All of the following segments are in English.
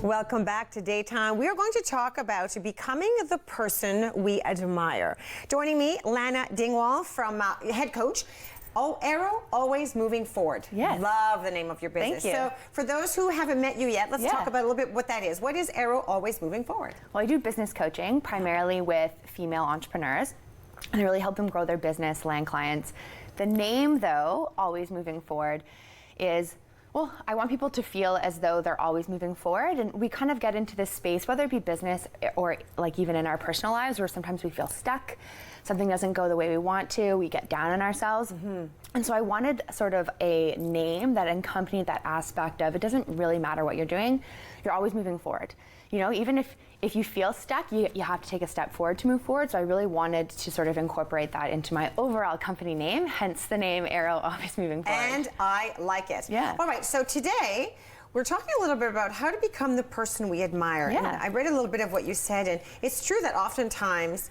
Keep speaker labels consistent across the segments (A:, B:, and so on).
A: Welcome back to Daytime. We are going to talk about becoming the person we admire. Joining me, Lana Dingwall, from head coach. Arrow, always moving forward.
B: Yes.
A: Love the name of your business.
B: Thank you.
A: So for those who haven't met you yet, let's talk about a little bit what that is. What is Arrow, always moving forward?
B: Well, I do business coaching primarily with female entrepreneurs, and I really help them grow their business, land clients. The name, though, always moving forward, is, well, I want people to feel as though they're always moving forward, and we kind of get into this space, whether it be business or like even in our personal lives, where sometimes we feel stuck, something doesn't go the way we want to, we get down on ourselves. And so I wanted sort of a name that accompanied that aspect of, it doesn't really matter what you're doing, you're always moving forward. You know, even if you feel stuck, you have to take a step forward to move forward. So I really wanted to sort of incorporate that into my overall company name, hence the name Arrow, always moving forward.
A: And I like it.
B: Yeah.
A: All right, so today, we're talking a little bit about how to become the person we admire.
B: Yeah.
A: And I read a little bit of what you said, and it's true that oftentimes,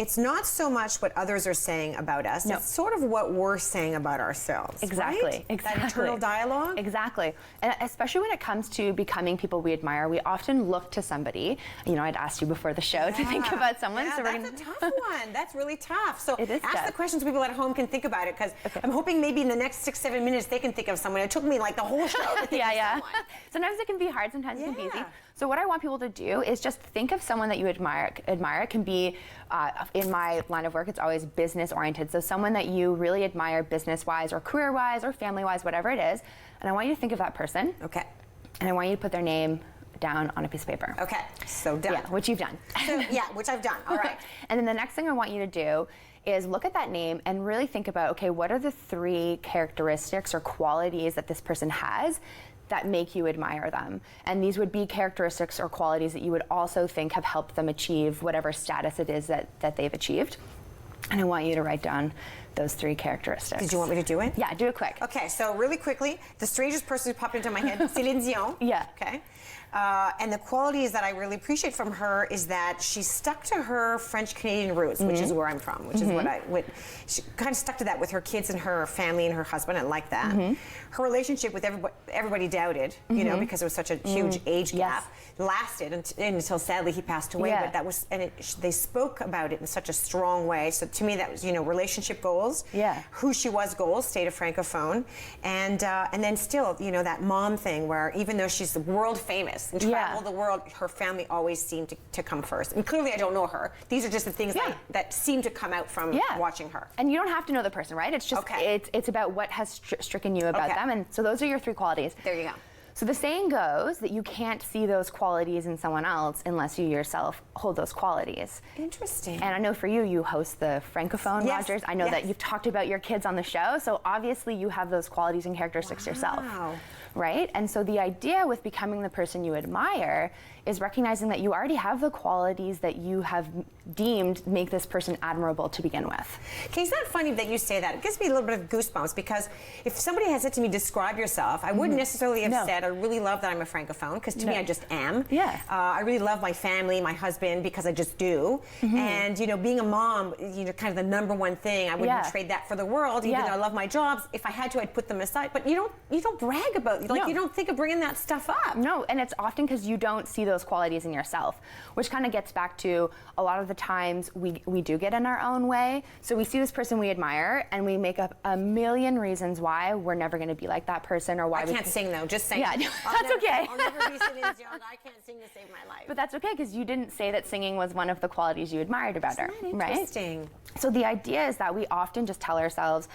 A: it's not so much what others are saying about us, it's sort of what we're saying about ourselves.
B: Exactly.
A: Right?
B: Exactly.
A: That internal dialogue.
B: Exactly. And especially when it comes to becoming people we admire, we often look to somebody. You know, I'd asked you before the show to think about someone.
A: Yeah,
B: so
A: that's a tough one. That's really tough. So
B: it is
A: ask
B: tough.
A: the questions people at home can think about it, because I'm hoping maybe in the next 6-7 minutes they can think of someone. It took me like the whole show to think of someone.
B: Sometimes it can be hard, sometimes it can be easy. So what I want people to do is just think of someone that you admire. It can be, in my line of work, it's always business oriented. So someone that you really admire business-wise or career-wise or family-wise, whatever it is. And I want you to think of that person.
A: Okay.
B: And I want you to put their name down on a piece of paper.
A: Okay, so done.
B: Yeah, which you've done.
A: So, yeah, which I've done, all right.
B: And then the next thing I want you to do is look at that name and really think about, okay, what are the 3 characteristics or qualities that this person has that make you admire them? And these would be characteristics or qualities that you would also think have helped them achieve whatever status it is that they've achieved. And I want you to write down those 3 characteristics.
A: Did you want me to do it?
B: Yeah, do it quick.
A: Okay, so really quickly, the strangest person who popped into my head, Celine Dion.
B: Yeah.
A: Okay. And the qualities that I really appreciate from her is that she stuck to her French-Canadian roots, which is where I'm from, which is what she kind of stuck to that with her kids and her family and her husband. I like that. Her relationship with everybody doubted, you know, because there was such a huge age gap, lasted until sadly he passed away. But that was, and they spoke about it in such a strong way. So to me, that was, you know, relationship goals, who she was goals, stayed a francophone, and then still, you know, that mom thing where even though she's world famous and traveled the world, her family always seemed to come first. And clearly I don't know her. These are just the things that seem to come out from watching her.
B: And you don't have to know the person, right? It's just, it's about what has stricken you about them. And so those are your 3 qualities.
A: There you go.
B: So the saying goes that you can't see those qualities in someone else unless you yourself hold those qualities.
A: Interesting.
B: And I know for you, you host the Francophone, Rogers. I know that you've talked about your kids on the show, so obviously you have those qualities and characteristics yourself, right? And so the idea with becoming the person you admire is recognizing that you already have the qualities that you have deemed make this person admirable to begin with.
A: Okay, it's not funny that you say that. It gives me a little bit of goosebumps, because if somebody had said to me, describe yourself, I wouldn't necessarily have said, I really love that I'm a francophone, because to me I just am. I really love my family, my husband, because I just do. And, you know, being a mom, you know, kind of the #1 thing, I wouldn't trade that for the world, even though I love my jobs. If I had to, I'd put them aside. But you don't brag about, like, you don't think of bringing that stuff up.
B: No, and it's often because you don't see those qualities in yourself, which kind of gets back to a lot of the times we do get in our own way. So we see this person we admire and we make up a million reasons why we're never going to be like that person, or why
A: I can't sing though, just sing.
B: Yeah, that's okay.
A: I'll never be Celine Dion. I can't sing to save my life.
B: But that's okay, because you didn't say that singing was one of the qualities you admired about her, right?
A: Interesting.
B: So the idea is that we often just tell ourselves,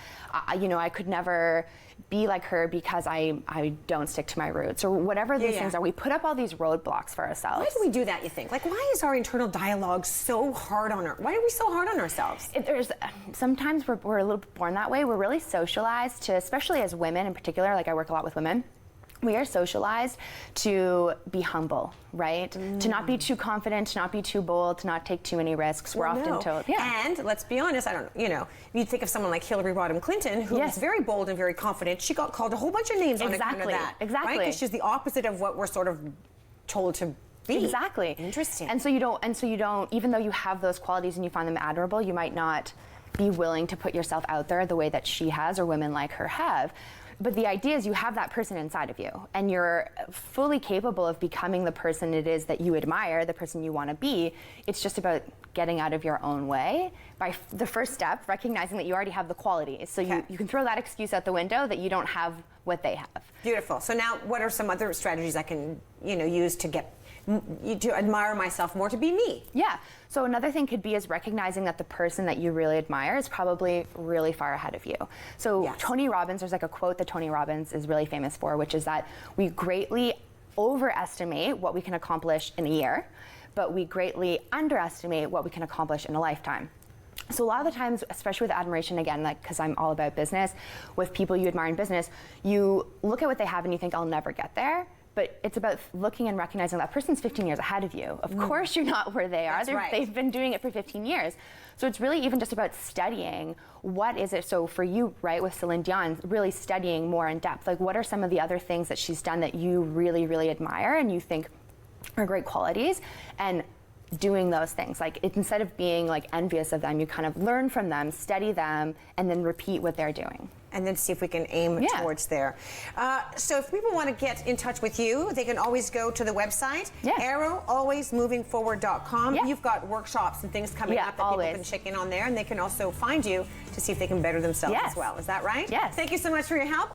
B: you know, I could never be like her because I don't stick to my roots, or whatever these things are. We put up all these roadblocks for ourselves.
A: Why do we do that, you think? Like, why is our internal dialogue so hard on her? Why are we so hard on ourselves?
B: Sometimes we're a little born that way. We're really socialized to, especially as women in particular, like I work a lot with women, we are socialized to be humble, right? To not be too confident, to not be too bold, to not take too many risks. We're often told,
A: And let's be honest, you know, you think of someone like Hillary Rodham Clinton, who was very bold and very confident. She got called a whole bunch of names on account of that.
B: Exactly.
A: Right? Because she's the opposite of what we're sort of told to be.
B: Exactly.
A: Interesting.
B: And so you don't, even though you have those qualities and you find them admirable, you might not be willing to put yourself out there the way that she has or women like her have. But the idea is you have that person inside of you, and you're fully capable of becoming the person it is that you admire, the person you want to be. It's just about getting out of your own way by the first step, recognizing that you already have the qualities. So you can throw that excuse out the window that you don't have what they have.
A: Beautiful. So now, what are some other strategies I can, use to get to admire myself more, to be me?
B: Yeah. So another thing could be is recognizing that the person that you really admire is probably really far ahead of you. So Tony Robbins, there's like a quote that Tony Robbins is really famous for, which is that we greatly overestimate what we can accomplish in a year, but we greatly underestimate what we can accomplish in a lifetime. So a lot of the times, especially with admiration, again, like because I'm all about business, with people you admire in business, you look at what they have and you think, I'll never get there. But it's about looking and recognizing that person's 15 years ahead of you. Of course you're not where they are. They've been doing it for 15 years. So it's really even just about studying what is it. So for you, right, with Celine Dion, really studying more in depth. Like what are some of the other things that she's done that you really, really admire and you think are great qualities? And doing those things. Like instead of being like envious of them, you kind of learn from them, study them, and then repeat what they're doing.
A: And then see if we can aim towards there. So if people want to get in touch with you, they can always go to the website, arrowalwaysmovingforward.com. You've got workshops and things coming up that people can check in on there, and they can also find you to see if they can better themselves as well. Is that right?
B: Yes.
A: Thank you so much for your help.